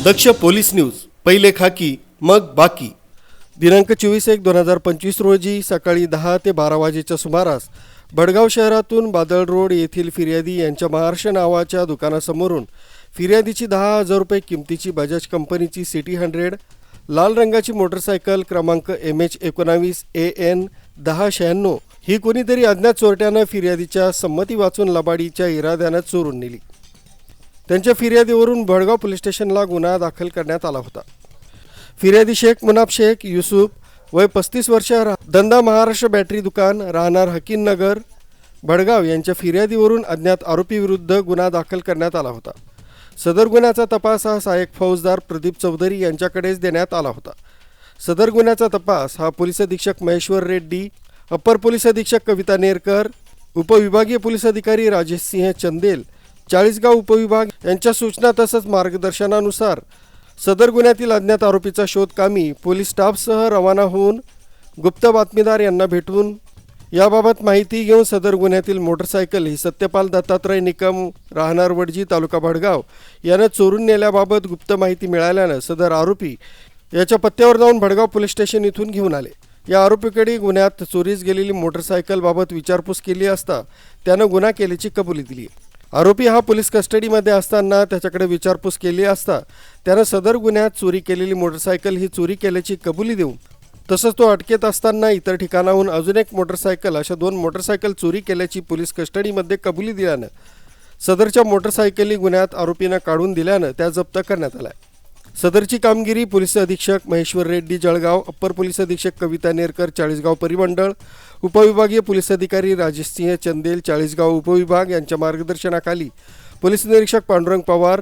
दक्ष police news, पहिले खाकी मग बाकी। दिनांक 24/1/2025 रोजी सकाळी 10 ते 12 वाजेच्या सुमारास भडगाव शहरातून बादल रोड येथील फिर्यादी यांच्या महाराष्ट्र नावाच्या दुकानासमोरून फिर्यादीची 10,000 रुपये किमतीची बजाज कंपनीची सिटी 100 लाल रंगाची मोटरसायकल क्रमांक MH19 AN 1096 ही कोणीतरी अज्ञात चोरट्यानं फिर्यादीच्या संमती वाचून लबाडीच्या इराद्यानं चोरून नेली। त्यांच्या फिर्यादीवरून भडगाव पोलीस स्टेशनला गुन्हा दाखल करण्यात आला होता। फिर्यादी शेख मुनाफ शेख युसुफ वय 35 वर्ष, धंदा महाराष्ट्र बॅटरी दुकान, राहणार हकीम नगर भडगाव यांच्या फिर्यादीवरून अज्ञात आरोपी विरुद्ध गुन्हा दाखल करण्यात आला होता। सदर गुन्ह्याचा तपास हा सहाय्यक फौजदार प्रदीप चौधरी यांच्याकडेच देण्यात आला होता। सदर गुन्ह्याचा तपास हा पोलीस अधीक्षक महेश्वर रेड्डी, अप्पर पोलीस अधीक्षक कविता नेरकर, उपविभागीय पोलीस अधिकारी राजेश सिंह चंदेल, चाळीसगाव उपविभाग यांच्या सूचना तसंच मार्गदर्शनानुसार सदर गुन्ह्यातील अज्ञात आरोपीचा शोध कामी पोलीस स्टाफसह रवाना होऊन गुप्त बातमीदार यांना भेटून याबाबत माहिती घेऊन सदर गुन्ह्यातील मोटरसायकल ही सत्यपाल दत्तात्रय निकम राहणार वडजी तालुका भडगाव यानं चोरून नेल्याबाबत गुप्त माहिती मिळाल्यानं सदर आरोपी याच्या पत्त्यावर जाऊन भडगाव पोलीस स्टेशन इथून घेऊन आले। या आरोपीकडे गुन्ह्यात चोरीस गेलेली मोटरसायकल बाबत विचारपूस केली असता त्यानं गुन्हा केल्याची कबुली दिली। आरोपी हा पोलीस कस्टडीमध्ये असताना त्याच्याकडे विचारपूस केली असता त्यानं सदर गुन्ह्यात चोरी केलेली मोटरसायकल ही चोरी केल्याची कबुली देऊन तसंच तो अटकेत असताना इतर ठिकाणाहून अजून एक मोटरसायकल अशा 2 मोटरसायकल चोरी केल्याची पोलीस कस्टडीमध्ये कबुली दिल्यानं सदरच्या मोटरसायकली गुन्ह्यात आरोपीनं काढून दिल्यानं त्या जप्त करण्यात आल्या। सदरची कामगिरी पोलीस अधीक्षक महेश्वर रेड्डी जळगाव, अप्पर पोलीस अधीक्षक कविता नेरकर चाळीसगाव परिमंडळ, उपविभागीय पोलीस अधिकारी राजेश सिंह चंदेल चाळीसगाव उपविभाग यांच्या मार्गदर्शनाखाली पोलीस निरीक्षक पांडुरंग पवार,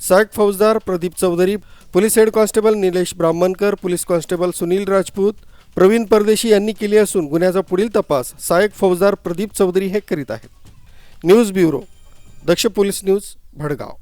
सहाय्यक फौजदार Pradeep Chaudhari, police head constable Nilesh Brahmankar, police constable Sunil Rajput, Pravin Pardeshi यांनी केली असून गुन्ह्याचा पुढील तपास सहाय्यक फौजदार प्रदीप चौधरी हे करीत आहेत। न्यूज ब्युरो, दक्ष पोलीस न्यूज, भडगाव।